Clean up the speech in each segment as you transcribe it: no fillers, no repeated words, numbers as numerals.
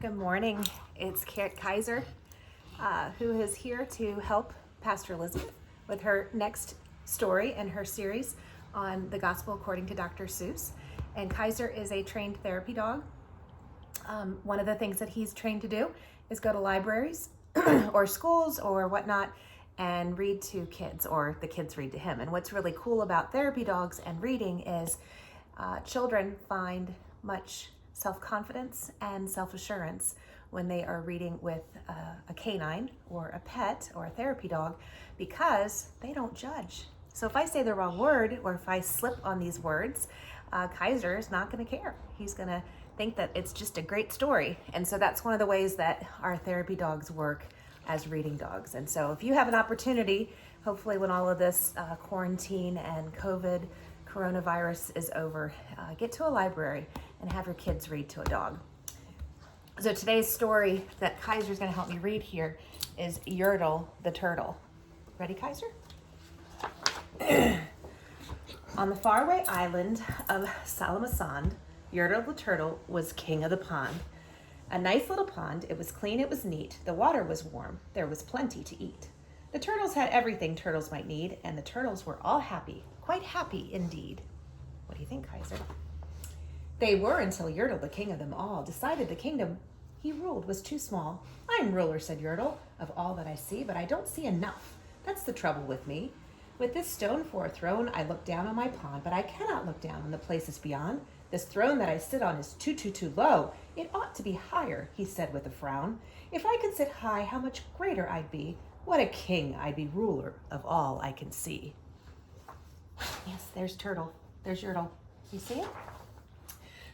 Good morning. It's Kaiser, who is here to help Pastor Elizabeth with her next story in her series on the Gospel according to Dr. Seuss. And Kaiser is a trained therapy dog. One of the things that he's trained to do is go to libraries or schools or whatnot and read to kids, or the kids read to him. And what's really cool about therapy dogs and reading is children find much self-confidence and self-assurance when they are reading with a canine or a pet or a therapy dog, because they don't judge. So if I say the wrong word or if I slip on these words, Kaiser is not going to care. He's going to think that it's just a great story. And so that's one of the ways that our therapy dogs work as reading dogs. And so if you have an opportunity, hopefully when all of this quarantine and coronavirus is over, get to a library and have your kids read to a dog. So today's story that Kaiser's going to help me read here is Yertle the turtle. Ready, Kaiser? On the faraway island of Salamasand, Yertle the turtle was king of the pond. A nice little pond. It was clean, it was neat. The water was warm. There was plenty to eat. The turtles had everything turtles might need, and the turtles were all happy, quite happy indeed. What do you think, Kaiser? They were, until Yertle, the king of them all, decided the kingdom he ruled was too small. I'm ruler, said Yertle, of all that I see, but I don't see enough. That's the trouble with me. With this stone for a throne, I look down on my pond, but I cannot look down on the places beyond. This throne that I sit on is too low. It ought to be higher, he said with a frown. If I could sit high, how much greater I'd be. What a king, I'd be ruler of all I can see. Yes, there's Turtle. There's Yertle. You see it?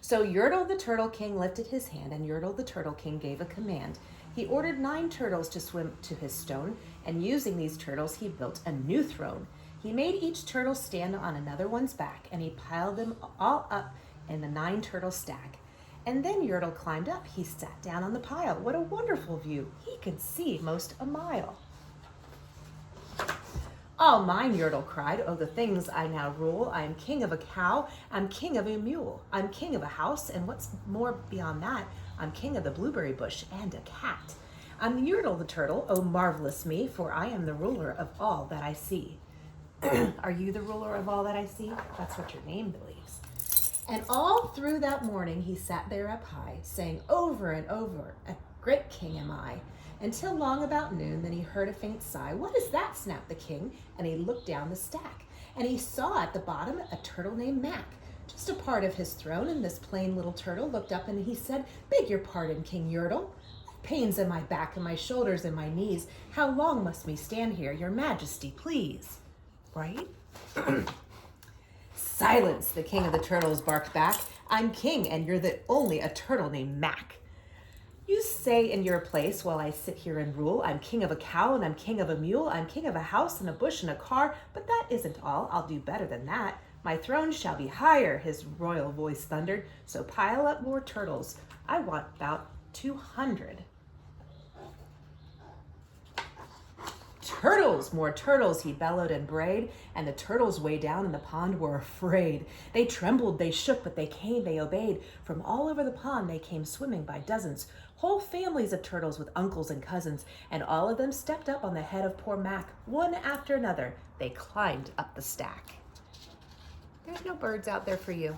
So Yertle the Turtle King lifted his hand, and Yertle the Turtle King gave a command. He ordered 9 turtles to swim to his stone, and using these turtles, he built a new throne. He made each turtle stand on another one's back, and he piled them all up in the 9 turtle stack. And then Yertle climbed up. He sat down on the pile. What a wonderful view. He could see most a mile. All mine, Yertle cried. Oh, the things I now rule. I am king of a cow. I'm king of a mule. I'm king of a house. And what's more beyond that, I'm king of the blueberry bush and a cat. I'm Yertle the turtle. Oh, marvelous me, for I am the ruler of all that I see. Are you the ruler of all that I see? That's what your name believes. And all through that morning, he sat there up high, saying over and over, a great king am I. Until long about noon, then he heard a faint sigh. What is that? Snapped the king, and he looked down the stack. And he saw at the bottom a turtle named Mac, just a part of his throne, and this plain little turtle looked up and he said, Beg your pardon, King Yertle. Pains in my back and my shoulders and my knees. How long must we stand here? Your Majesty, please. Right? Silence, the king of the turtles barked back. I'm king, and you're the only a turtle named Mac. You say in your place while I sit here and rule. I'm king of a cow and I'm king of a mule. I'm king of a house and a bush and a car. But that isn't all. I'll do better than that. My throne shall be higher, his royal voice thundered. So pile up more turtles. I want about 200. Turtles, more turtles, he bellowed and brayed, and the turtles way down in the pond were afraid. They trembled, they shook, but they came, they obeyed. From all over the pond they came swimming by dozens, whole families of turtles with uncles and cousins, and all of them stepped up on the head of poor Mac. One after another, they climbed up the stack. There's no birds out there for you.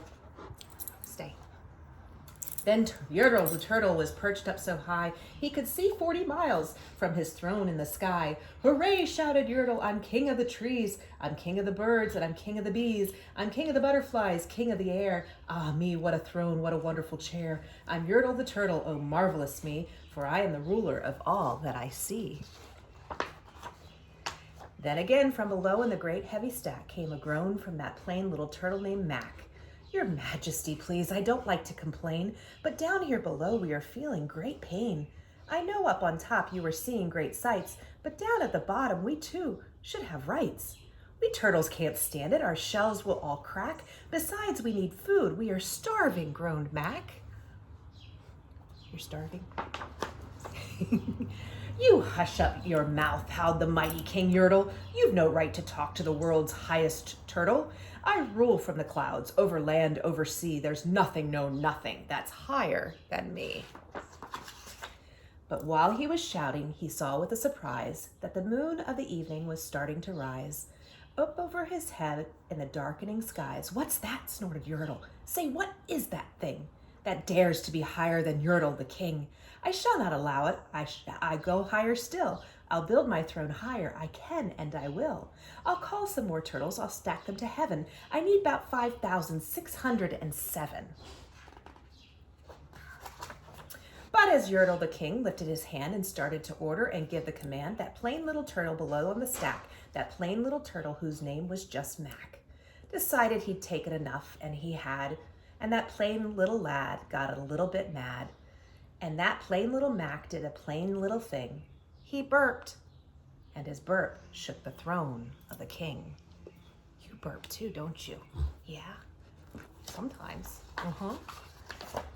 Stay. Then Yertle the turtle was perched up so high he could see 40 miles from his throne in the sky. Hooray, shouted Yertle, I'm king of the trees, I'm king of the birds, and I'm king of the bees. I'm king of the butterflies, king of the air. Ah me, what a throne, what a wonderful chair. I'm Yertle the turtle, oh marvelous me, for I am the ruler of all that I see. Then again from below in the great heavy stack came a groan from that plain little turtle named Mac. Your Majesty, please, I don't like to complain, but down here below we are feeling great pain. I know up on top you are seeing great sights, but down at the bottom we too should have rights. We turtles can't stand it, our shells will all crack. Besides, we need food, we are starving, groaned Mac. You're starving? You hush up your mouth, howled the mighty King Yertle. You've no right to talk to the world's highest turtle. I rule from the clouds, over land, over sea. There's nothing, no nothing, that's higher than me. But while he was shouting, he saw with a surprise that the moon of the evening was starting to rise up over his head in the darkening skies. "What's that?" snorted Yertle. "Say, what is that thing that dares to be higher than Yertle the king? I shall not allow it. I go higher still. I'll build my throne higher. I can and I will. I'll call some more turtles. I'll stack them to heaven. I need about 5,607. But as Yertle the king lifted his hand and started to order and give the command, that plain little turtle below on the stack, that plain little turtle whose name was just Mac, decided he'd taken enough, and he had, and that plain little lad got a little bit mad, and that plain little Mac did a plain little thing. He burped, and his burp shook the throne of the king. You burp too, don't you? Yeah, sometimes.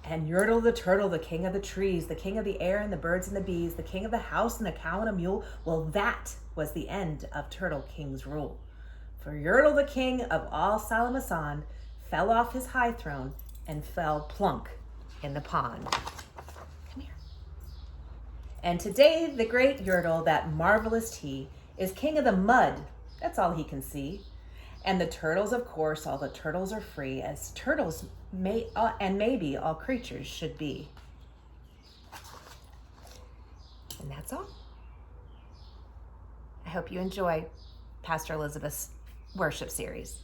And Yertle the turtle, the king of the trees, the king of the air and the birds and the bees, the king of the house and the cow and a mule, well, that was the end of Turtle King's rule. For Yertle the king of all Salamasand fell off his high throne and fell plunk in the pond. Come here. And today the great Yertle, that marvelous he, is king of the mud. That's all he can see. And the turtles, of course, all the turtles are free, as turtles may and maybe all creatures should be. And that's all. I hope you enjoy Pastor Elizabeth's worship series.